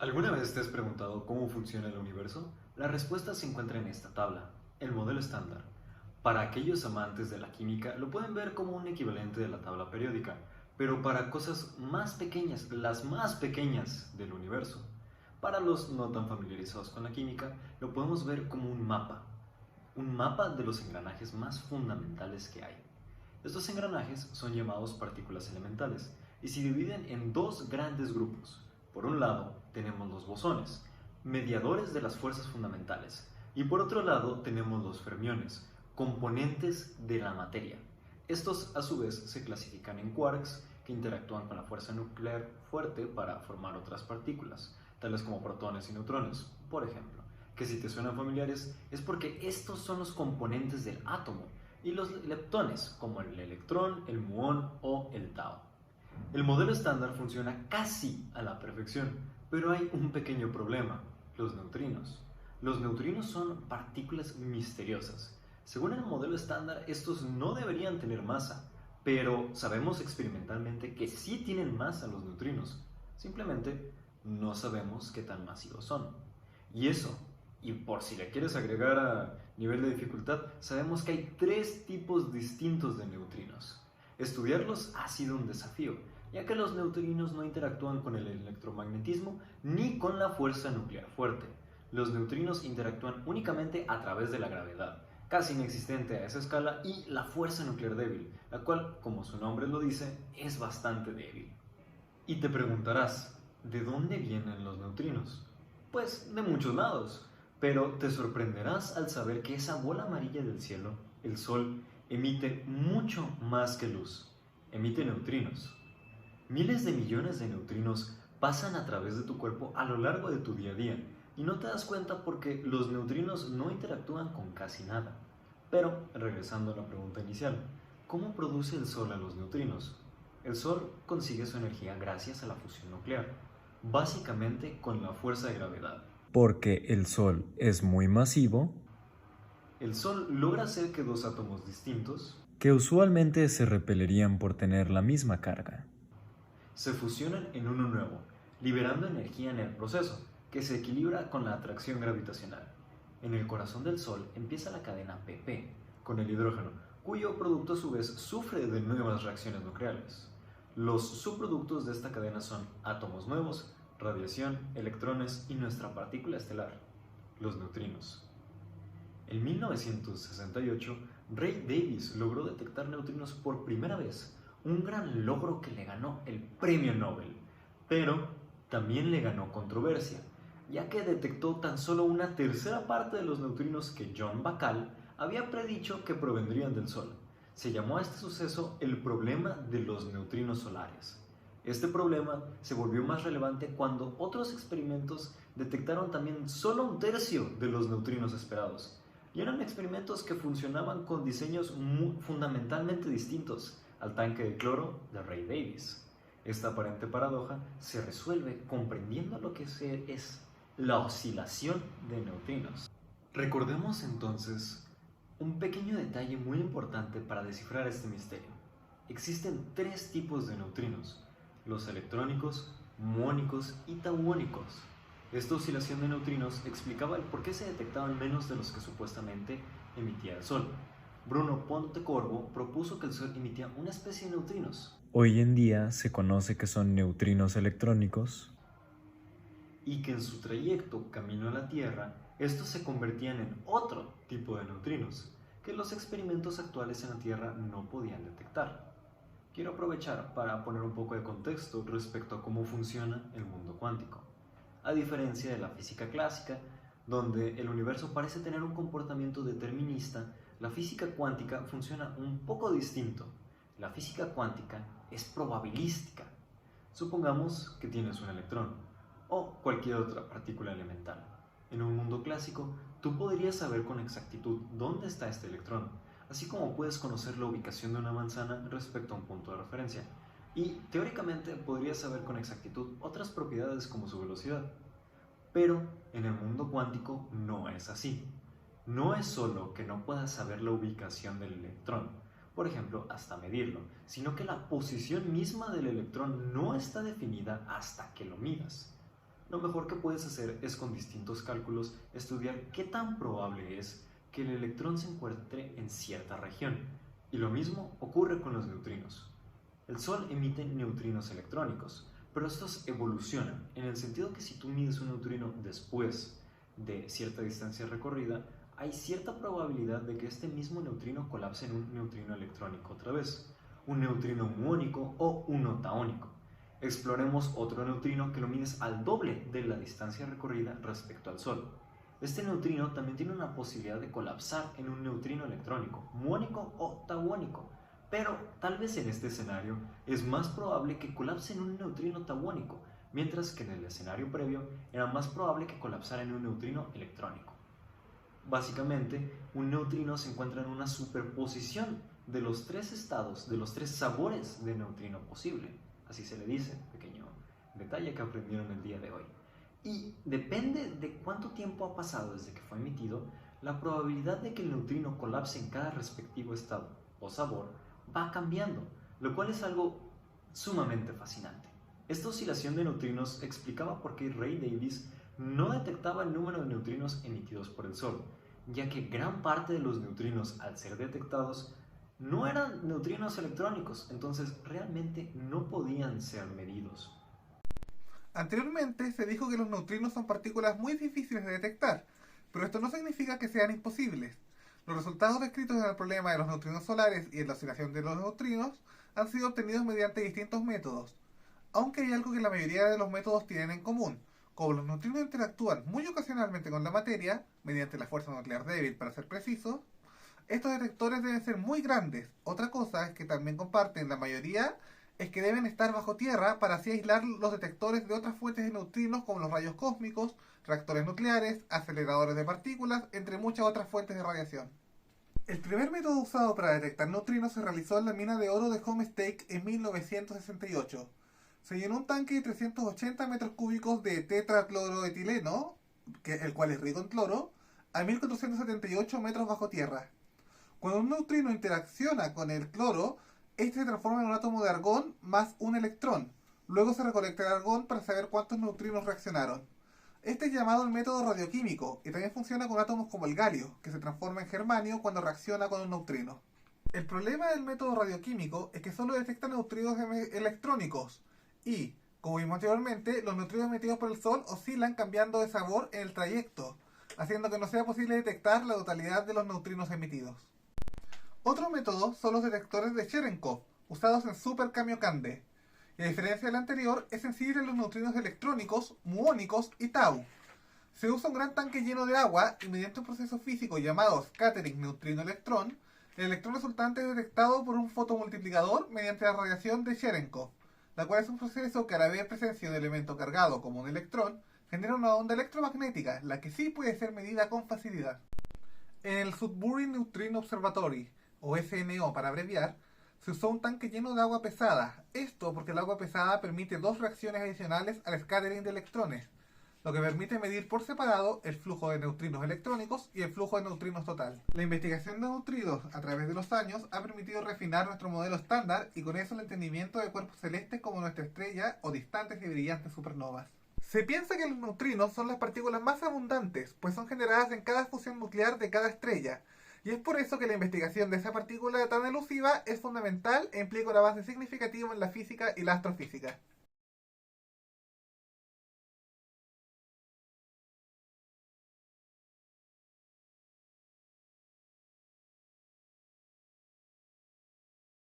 ¿Alguna vez te has preguntado cómo funciona el universo? La respuesta se encuentra en esta tabla, el modelo estándar. Para aquellos amantes de la química lo pueden ver como un equivalente de la tabla periódica, pero para cosas más pequeñas, las más pequeñas del universo. Para los no tan familiarizados con la química, lo podemos ver como un mapa de los engranajes más fundamentales que hay. Estos engranajes son llamados partículas elementales y se dividen en dos grandes grupos. Por un lado, tenemos los bosones, mediadores de las fuerzas fundamentales, y por otro lado tenemos los fermiones, componentes de la materia. Estos a su vez se clasifican en quarks, que interactúan con la fuerza nuclear fuerte para formar otras partículas, tales como protones y neutrones, por ejemplo, que si te suenan familiares es porque estos son los componentes del átomo, y los leptones, como el electrón, el muón o el tau. El modelo estándar funciona casi a la perfección, pero hay un pequeño problema: los neutrinos. Los neutrinos son partículas misteriosas. Según el modelo estándar, estos no deberían tener masa, pero sabemos experimentalmente que sí tienen masa los neutrinos. Simplemente no sabemos qué tan masivos son. Y eso, y por si le quieres agregar a nivel de dificultad, sabemos que hay tres tipos distintos de neutrinos. Estudiarlos ha sido un desafío, ya que los neutrinos no interactúan con el electromagnetismo ni con la fuerza nuclear fuerte. Los neutrinos interactúan únicamente a través de la gravedad, casi inexistente a esa escala, y la fuerza nuclear débil, la cual, como su nombre lo dice, es bastante débil. Y te preguntarás, ¿de dónde vienen los neutrinos? Pues de muchos lados, pero te sorprenderás al saber que esa bola amarilla del cielo, el Sol, emite mucho más que luz. Emite neutrinos. Miles de millones de neutrinos pasan a través de tu cuerpo a lo largo de tu día a día y no te das cuenta porque los neutrinos no interactúan con casi nada. Pero, regresando a la pregunta inicial, ¿cómo produce el Sol a los neutrinos? El Sol consigue su energía gracias a la fusión nuclear, básicamente con la fuerza de gravedad. Porque el Sol es muy masivo, El Sol logra hacer que dos átomos distintos que usualmente se repelerían por tener la misma carga. se fusionan en uno nuevo, liberando energía en el proceso, que se equilibra con la atracción gravitacional. En el corazón del Sol empieza la cadena PP, con el hidrógeno, cuyo producto a su vez sufre de nuevas reacciones nucleares. Los subproductos de esta cadena son átomos nuevos, radiación, electrones y nuestra partícula estelar, los neutrinos. En 1968, Ray Davis logró detectar neutrinos por primera vez, un gran logro que le ganó el premio Nobel, pero también le ganó controversia, ya que detectó tan solo una tercera parte de los neutrinos que John Bacall había predicho que provendrían del Sol. Se llamó a este suceso el problema de los neutrinos solares. Este problema se volvió más relevante cuando otros experimentos detectaron también solo un tercio de los neutrinos esperados. Y eran experimentos que funcionaban con diseños fundamentalmente distintos al tanque de cloro de Ray Davis. Esta aparente paradoja se resuelve comprendiendo lo que es la oscilación de neutrinos. Recordemos entonces un pequeño detalle muy importante para descifrar este misterio. Existen tres tipos de neutrinos: los electrónicos, muónicos y tauónicos. Esta oscilación de neutrinos explicaba el por qué se detectaban menos de los que supuestamente emitía el Sol. Bruno Pontecorvo propuso que el Sol emitía una especie de neutrinos Hoy en día se conoce que son neutrinos electrónicos, y que en su trayecto camino a la Tierra, estos se convertían en otro tipo de neutrinos que los experimentos actuales en la Tierra no podían detectar. Quiero aprovechar para poner un poco de contexto respecto a cómo funciona el mundo cuántico. A diferencia de la física clásica, donde el universo parece tener un comportamiento determinista, la física cuántica funciona un poco distinto. La física cuántica es probabilística. Supongamos que tienes un electrón o cualquier otra partícula elemental. En un mundo clásico, tú podrías saber con exactitud dónde está este electrón, así como puedes conocer la ubicación de una manzana respecto a un punto de referencia. Y teóricamente podrías saber con exactitud otras propiedades como su velocidad. Pero en el mundo cuántico no es así. No es solo que no puedas saber la ubicación del electrón, por ejemplo, hasta medirlo, sino que la posición misma del electrón no está definida hasta que lo midas. Lo mejor que puedes hacer es con distintos cálculos estudiar qué tan probable es que el electrón se encuentre en cierta región. Y lo mismo ocurre con los neutrinos. El Sol emite neutrinos electrónicos, pero estos evolucionan, en el sentido que si tú mides un neutrino después de cierta distancia recorrida, hay cierta probabilidad de que este mismo neutrino colapse en un neutrino electrónico otra vez, un neutrino muónico o uno taónico. Exploremos otro neutrino que lo mides al doble de la distancia recorrida respecto al Sol. Este neutrino también tiene una posibilidad de colapsar en un neutrino electrónico, muónico o tauónico, pero tal vez en este escenario es más probable que colapse en un neutrino tauónico, mientras que en el escenario previo era más probable que colapsara en un neutrino electrónico. Básicamente, un neutrino se encuentra en una superposición de los tres estados, de los tres sabores de neutrino posible. Así se le dice, pequeño detalle que aprendieron el día de hoy. Y depende de cuánto tiempo ha pasado desde que fue emitido, la probabilidad de que el neutrino colapse en cada respectivo estado o sabor va cambiando, lo cual es algo sumamente fascinante. Esta oscilación de neutrinos explicaba por qué Ray Davis no detectaba el número de neutrinos emitidos por el Sol, ya que gran parte de los neutrinos, al ser detectados, no eran neutrinos electrónicos, entonces realmente no podían ser medidos. Anteriormente se dijo que los neutrinos son partículas muy difíciles de detectar, pero esto no significa que sean imposibles. Los resultados descritos en el problema de los neutrinos solares y en la oscilación de los neutrinos han sido obtenidos mediante distintos métodos, aunque hay algo que la mayoría de los métodos tienen en común. Como los neutrinos interactúan muy ocasionalmente con la materia, mediante la fuerza nuclear débil para ser precisos, estos detectores deben ser muy grandes. Otra cosa es que también comparten la mayoría es que deben estar bajo tierra para así aislar los detectores de otras fuentes de neutrinos como los rayos cósmicos, reactores nucleares, aceleradores de partículas, entre muchas otras fuentes de radiación. El primer método usado para detectar neutrinos se realizó en la mina de oro de Homestake en 1968. Se llenó un tanque de 380 metros cúbicos de tetracloroetileno, el cual es rico en cloro, a 1478 metros bajo tierra. Cuando un neutrino interacciona con el cloro, este se transforma en un átomo de argón más un electrón. Luego se recolecta el argón para saber cuántos neutrinos reaccionaron. Este es llamado el método radioquímico y también funciona con átomos como el galio, que se transforma en germanio cuando reacciona con un neutrino. El problema del método radioquímico es que solo detecta neutrinos electrónicos y, como vimos anteriormente, los neutrinos emitidos por el Sol oscilan cambiando de sabor en el trayecto, haciendo que no sea posible detectar la totalidad de los neutrinos emitidos. Otro método son los detectores de Cherenkov, usados en Super Kamiokande. Y a diferencia del anterior, es sensible a los neutrinos electrónicos, muónicos y tau. Se usa un gran tanque lleno de agua y mediante un proceso físico llamado scattering neutrino-electrón, el electrón resultante es detectado por un fotomultiplicador mediante la radiación de Cherenkov, la cual es un proceso que, a la vez presencia de un elemento cargado como un electrón, genera una onda electromagnética, la que sí puede ser medida con facilidad. En el Sudbury Neutrino Observatory, o SNO para abreviar, se usó un tanque lleno de agua pesada. Esto porque el agua pesada permite dos reacciones adicionales al scattering de electrones, lo que permite medir por separado el flujo de neutrinos electrónicos y el flujo de neutrinos total. La investigación de neutrinos a través de los años ha permitido refinar nuestro modelo estándar y con eso el entendimiento de cuerpos celestes como nuestra estrella o distantes y brillantes supernovas. Se piensa que los neutrinos son las partículas más abundantes, pues son generadas en cada fusión nuclear de cada estrella, y es por eso que la investigación de esa partícula tan elusiva es fundamental e implica un avance significativo en la física y la astrofísica.